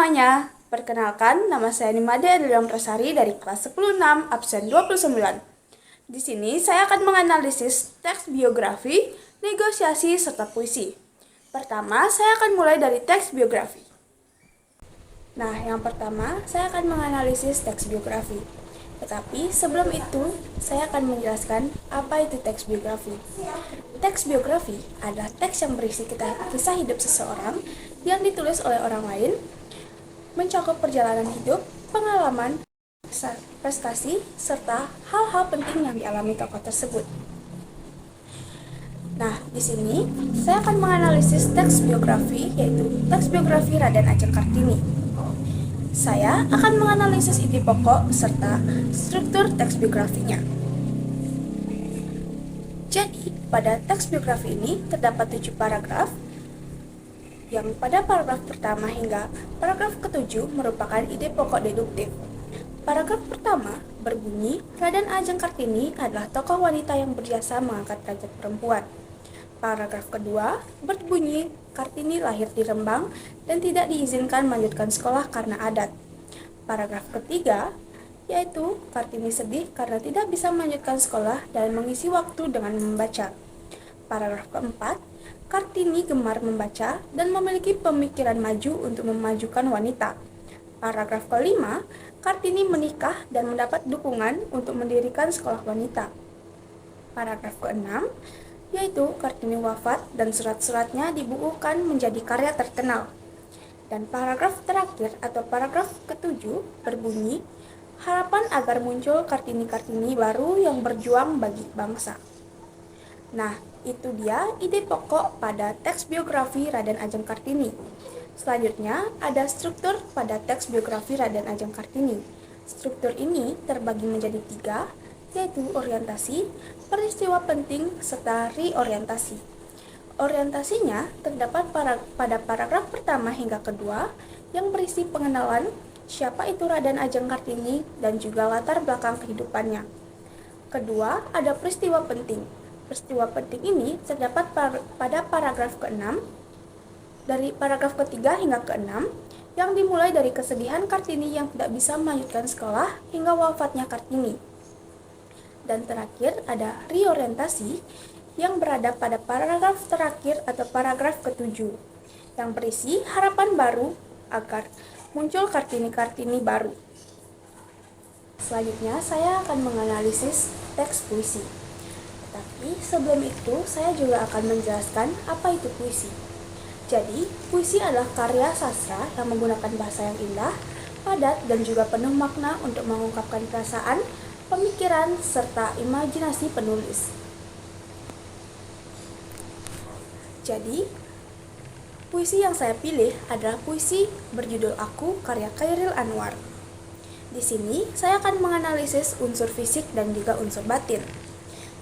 semuanya, perkenalkan nama saya Nimade Adrian Prasari dari kelas 10-6 absen 29. Di sini saya akan menganalisis teks biografi, negosiasi, serta puisi. Pertama, saya akan mulai dari teks biografi. Nah, yang pertama, saya akan menganalisis teks biografi. Tetapi sebelum itu, saya akan menjelaskan apa itu teks biografi. Teks biografi adalah teks yang berisi kisah hidup seseorang yang ditulis oleh orang lain, mencakup perjalanan hidup, pengalaman, prestasi, serta hal-hal penting yang dialami tokoh tersebut. Nah, di sini saya akan menganalisis teks biografi, yaitu teks biografi Raden Ajeng Kartini. Saya akan menganalisis inti pokok serta struktur teks biografinya. Jadi, pada teks biografi ini terdapat 7 paragraf, yang pada paragraf pertama hingga paragraf ke-7 merupakan ide pokok deduktif. Paragraf pertama berbunyi, Raden Ajeng Kartini adalah tokoh wanita yang berjasa mengangkat derajat perempuan. Paragraf kedua berbunyi, Kartini lahir di Rembang dan tidak diizinkan melanjutkan sekolah karena adat. Paragraf ketiga yaitu Kartini sedih karena tidak bisa melanjutkan sekolah dan mengisi waktu dengan membaca. Paragraf keempat, Kartini gemar membaca dan memiliki pemikiran maju untuk memajukan wanita. Paragraf kelima, Kartini menikah dan mendapat dukungan untuk mendirikan sekolah wanita. Paragraf keenam, yaitu Kartini wafat dan surat-suratnya dibukukan menjadi karya terkenal. Dan paragraf terakhir atau paragraf ketujuh berbunyi, harapan agar muncul Kartini-Kartini baru yang berjuang bagi bangsa. Nah, itu dia ide pokok pada teks biografi Raden Ajeng Kartini. Selanjutnya, ada struktur pada teks biografi Raden Ajeng Kartini. Struktur ini terbagi menjadi 3, yaitu orientasi, peristiwa penting, serta reorientasi. Orientasinya terdapat pada paragraf pertama hingga kedua yang berisi pengenalan siapa itu Raden Ajeng Kartini dan juga latar belakang kehidupannya. Kedua, ada peristiwa penting. Peristiwa penting ini terdapat pada paragraf ke-6, dari paragraf ketiga hingga ke-6, yang dimulai dari kesedihan Kartini yang tidak bisa melanjutkan sekolah hingga wafatnya Kartini. Dan terakhir ada reorientasi yang berada pada paragraf terakhir atau paragraf ke-7, yang berisi harapan baru agar muncul Kartini-Kartini baru. Selanjutnya saya akan menganalisis teks puisi. Tapi sebelum itu saya juga akan menjelaskan apa itu puisi. Jadi, puisi adalah karya sastra yang menggunakan bahasa yang indah, padat, dan juga penuh makna untuk mengungkapkan perasaan, pemikiran, serta imajinasi penulis. Jadi, puisi yang saya pilih adalah puisi berjudul Aku karya Chairil Anwar. Di sini, saya akan menganalisis unsur fisik dan juga unsur batin.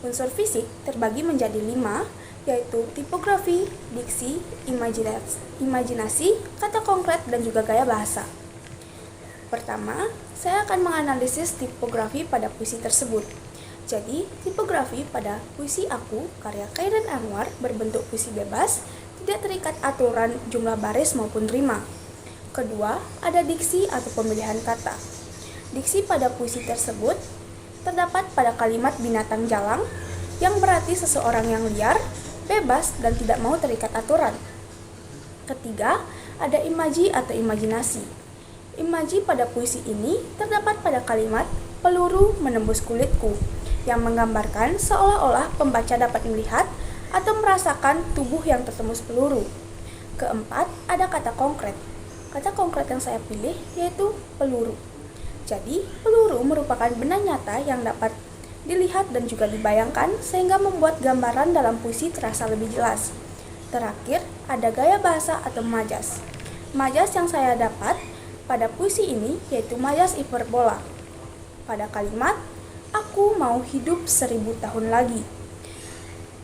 Unsur fisik terbagi menjadi 5, yaitu tipografi, diksi, imajinasi, kata konkret, dan juga gaya bahasa. Pertama, saya akan menganalisis tipografi pada puisi tersebut. Jadi, tipografi pada puisi Aku karya Chairil Anwar berbentuk puisi bebas, tidak terikat aturan jumlah baris maupun rima. Kedua, ada diksi atau pemilihan kata. Diksi pada puisi tersebut terdapat pada kalimat binatang jalang yang berarti seseorang yang liar, bebas, dan tidak mau terikat aturan. Ketiga, ada imaji atau imajinasi. Imaji pada puisi ini terdapat pada kalimat peluru menembus kulitku yang menggambarkan seolah-olah pembaca dapat melihat atau merasakan tubuh yang tertembus peluru. Keempat, ada kata konkret. Kata konkret yang saya pilih yaitu peluru. Jadi, peluru merupakan benda nyata yang dapat dilihat dan juga dibayangkan sehingga membuat gambaran dalam puisi terasa lebih jelas. Terakhir, ada gaya bahasa atau majas. Majas yang saya dapat pada puisi ini yaitu majas hiperbola. Pada kalimat, aku mau hidup 1000 tahun lagi.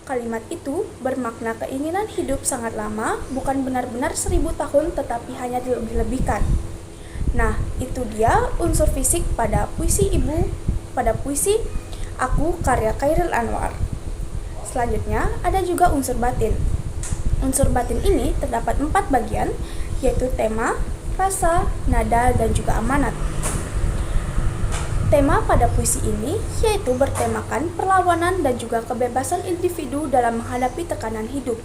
Kalimat itu bermakna keinginan hidup sangat lama, bukan benar-benar 1000 tahun tetapi hanya dilebih-lebihkan. Nah, itu dia unsur fisik pada puisi Aku karya Chairil Anwar. Selanjutnya, ada juga unsur batin. Unsur batin ini terdapat 4 bagian, yaitu tema, rasa, nada, dan juga amanat. Tema pada puisi ini yaitu bertemakan perlawanan dan juga kebebasan individu dalam menghadapi tekanan hidup.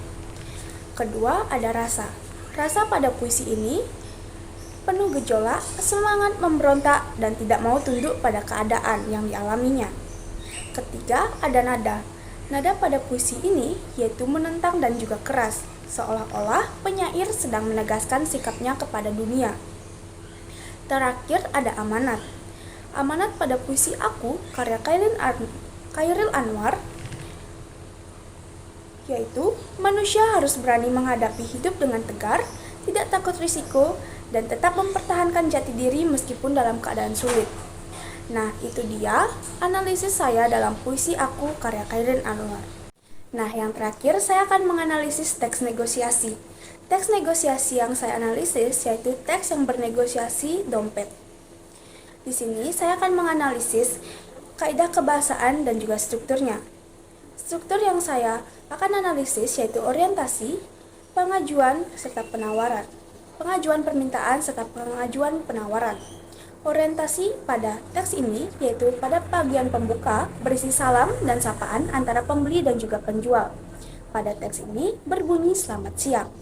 Kedua, ada rasa. Rasa pada puisi ini penuh gejolak, semangat memberontak, dan tidak mau tunduk pada keadaan yang dialaminya. Ketiga, ada nada. Nada pada puisi ini yaitu menentang dan juga keras, seolah-olah penyair sedang menegaskan sikapnya kepada dunia. Terakhir, ada amanat. Amanat pada puisi Aku, karya Chairil Anwar, yaitu manusia harus berani menghadapi hidup dengan tegar, tidak takut risiko, dan tetap mempertahankan jati diri meskipun dalam keadaan sulit. Nah, itu dia analisis saya dalam puisi Aku, karya Chairil Anwar. Nah, yang terakhir saya akan menganalisis teks negosiasi. Teks negosiasi yang saya analisis yaitu teks yang bernegosiasi dompet. Di sini saya akan menganalisis kaidah kebahasaan dan juga strukturnya. Struktur yang saya akan analisis yaitu orientasi, pengajuan, serta penawaran. Pengajuan permintaan serta pengajuan penawaran. Orientasi pada teks ini yaitu pada bagian pembuka berisi salam dan sapaan antara pembeli dan juga penjual. Pada teks ini berbunyi selamat siang.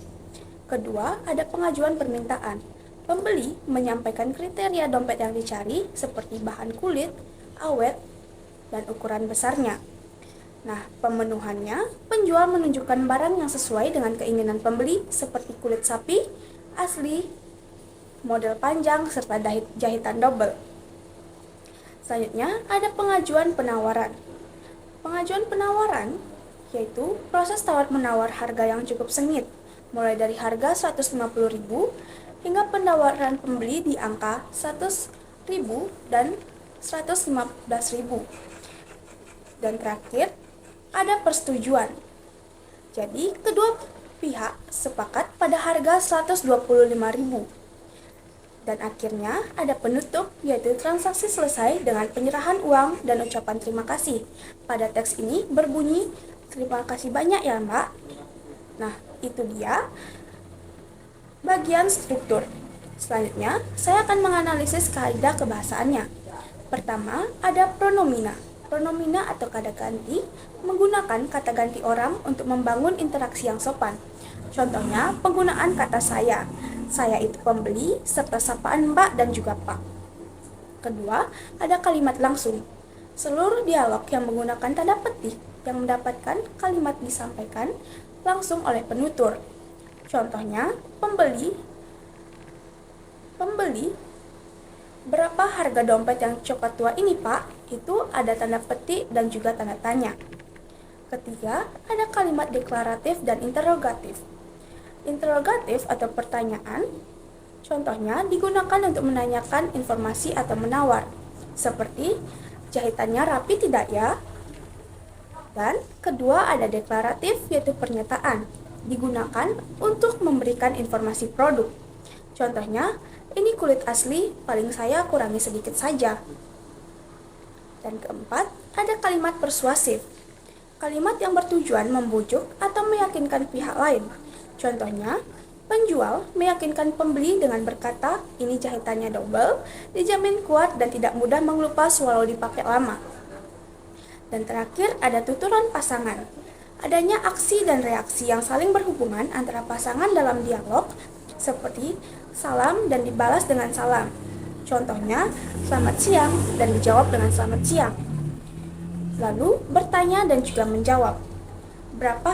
Kedua, ada pengajuan permintaan. Pembeli menyampaikan kriteria dompet yang dicari seperti bahan kulit, awet, dan ukuran besarnya. Nah, pemenuhannya, penjual menunjukkan barang yang sesuai dengan keinginan pembeli seperti kulit sapi, asli, model panjang, serta jahitan double. Selanjutnya, ada pengajuan penawaran. Pengajuan penawaran yaitu proses tawar-menawar harga yang cukup sengit, mulai dari harga 150.000 hingga penawaran pembeli di angka 100.000 dan 115.000. Dan terakhir, ada persetujuan. Jadi, kedua pihak sepakat pada harga 125.000. Dan akhirnya, ada penutup, yaitu transaksi selesai dengan penyerahan uang dan ucapan terima kasih. Pada teks ini berbunyi, terima kasih banyak ya Mbak. Nah, itu dia bagian struktur. Selanjutnya, saya akan menganalisis kaidah kebahasaannya. Pertama, ada pronomina. Pronomina atau kata ganti menggunakan kata ganti orang untuk membangun interaksi yang sopan. Contohnya, penggunaan kata saya. Saya itu pembeli, serta sapaan Mbak dan juga Pak. Kedua, ada kalimat langsung. Seluruh dialog yang menggunakan tanda petik yang mendapatkan kalimat disampaikan langsung oleh penutur. Contohnya, pembeli, berapa harga dompet yang coklat tua ini Pak? Itu ada tanda petik dan juga tanda tanya. Ketiga, ada kalimat deklaratif dan interrogatif. Interrogatif atau pertanyaan, contohnya digunakan untuk menanyakan informasi atau menawar, seperti jahitannya rapi tidak ya? Dan kedua ada deklaratif yaitu pernyataan, digunakan untuk memberikan informasi produk. Contohnya, ini kulit asli, paling saya kurangi sedikit saja. Dan keempat, ada kalimat persuasif. Kalimat yang bertujuan membujuk atau meyakinkan pihak lain. Contohnya, penjual meyakinkan pembeli dengan berkata, ini jahitannya double, dijamin kuat dan tidak mudah mengelupas walau dipakai lama. Dan terakhir, ada tuturan pasangan. Adanya aksi dan reaksi yang saling berhubungan antara pasangan dalam dialog, seperti salam dan dibalas dengan salam. Contohnya, selamat siang dan dijawab dengan selamat siang. Lalu, bertanya dan juga menjawab. Berapa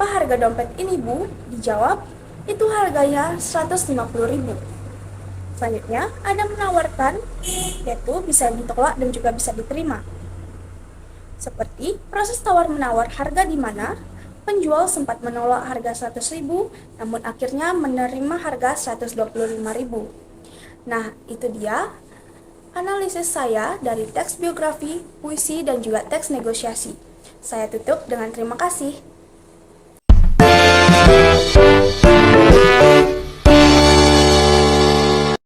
harga dompet ini Bu? Dijawab, itu harganya 150.000. Selanjutnya, ada menawarkan, yaitu bisa ditolak dan juga bisa diterima. Seperti proses tawar-menawar harga di mana penjual sempat menolak harga 100.000, namun akhirnya menerima harga 125.000. Nah, itu dia analisis saya dari teks biografi, puisi, dan juga teks negosiasi. Saya tutup dengan terima kasih.